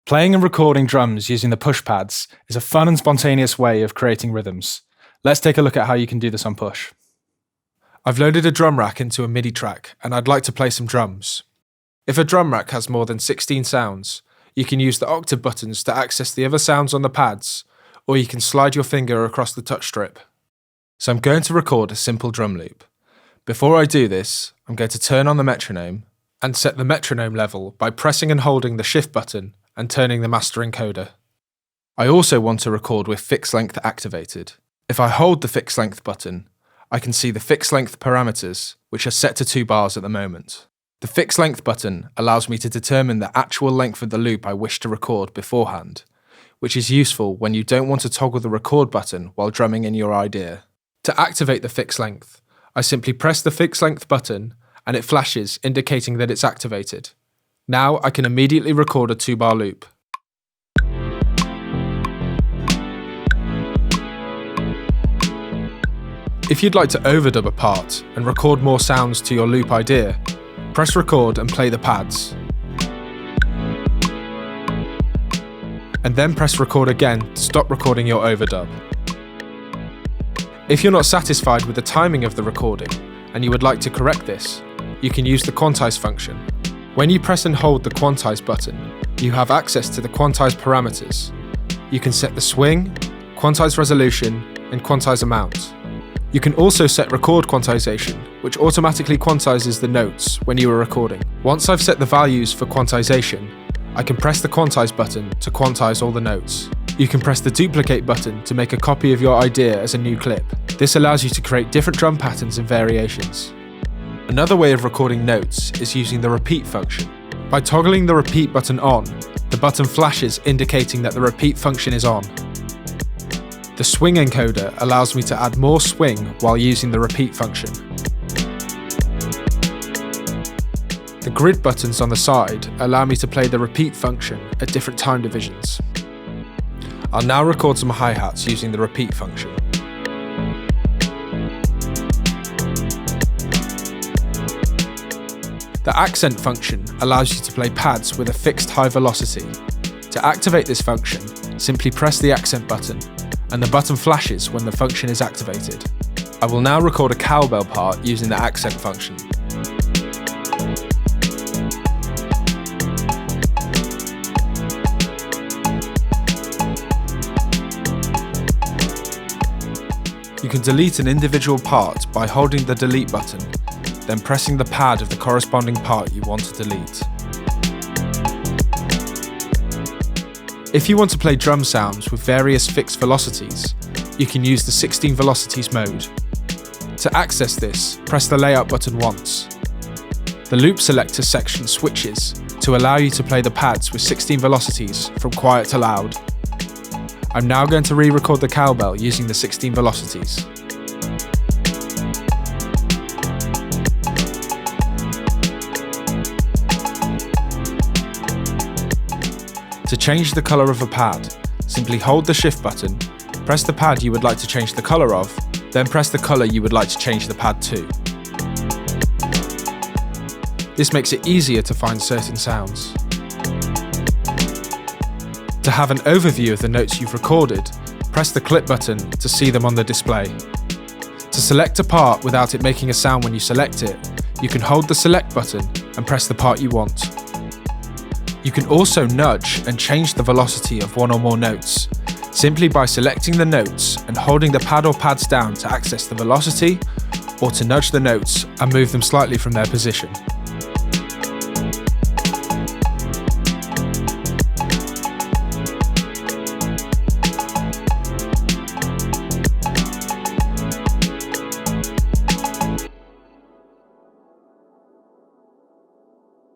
Playing and recording drums using the push pads is a fun and spontaneous way of creating rhythms. Let's take a look at how you can do this on Push. I've loaded a drum rack into a MIDI track and I'd like to play some drums. If a drum rack has more than 16 sounds, you can use the octave buttons to access the other sounds on the pads, or you can slide your finger across the touch strip. So I'm going to record a simple drum loop. Before I do this, I'm going to turn on the metronome and set the metronome level by pressing and holding the shift button and turning the master encoder. I also want to record with fixed length activated. If I hold the fixed length button, I can see the fixed length parameters, which are set to 2 bars at the moment. The fixed length button allows me to determine the actual length of the loop I wish to record beforehand, which is useful when you don't want to toggle the record button while drumming in your idea. To activate the fixed length, I simply press the fixed length button and it flashes, indicating that it's activated. Now I can immediately record a 2-bar loop. If you'd like to overdub a part and record more sounds to your loop idea, press record and play the pads. And then press record again to stop recording your overdub. If you're not satisfied with the timing of the recording and you would like to correct this, you can use the quantize function. When you press and hold the quantize button, you have access to the quantize parameters. You can set the swing, quantize resolution, and quantize amount. You can also set record quantization, which automatically quantizes the notes when you are recording. Once I've set the values for quantization, I can press the quantize button to quantize all the notes. You can press the duplicate button to make a copy of your idea as a new clip. This allows you to create different drum patterns and variations. Another way of recording notes is using the repeat function. By toggling the repeat button on, the button flashes indicating that the repeat function is on. The swing encoder allows me to add more swing while using the repeat function. The grid buttons on the side allow me to play the repeat function at different time divisions. I'll now record some hi-hats using the repeat function. The accent function allows you to play pads with a fixed high velocity. To activate this function, simply press the accent button, and the button flashes when the function is activated. I will now record a cowbell part using the accent function. You can delete an individual part by holding the delete button, then pressing the pad of the corresponding part you want to delete. If you want to play drum sounds with various fixed velocities, you can use the 16 velocities mode. To access this, press the layout button once. The loop selector section switches to allow you to play the pads with 16 velocities from quiet to loud. I'm now going to re-record the cowbell using the 16 velocities. To change the colour of a pad, simply hold the shift button, press the pad you would like to change the colour of, then press the colour you would like to change the pad to. This makes it easier to find certain sounds. To have an overview of the notes you've recorded, press the clip button to see them on the display. To select a part without it making a sound when you select it, you can hold the select button and press the part you want. You can also nudge and change the velocity of one or more notes, simply by selecting the notes and holding the pad or pads down to access the velocity, or to nudge the notes and move them slightly from their position.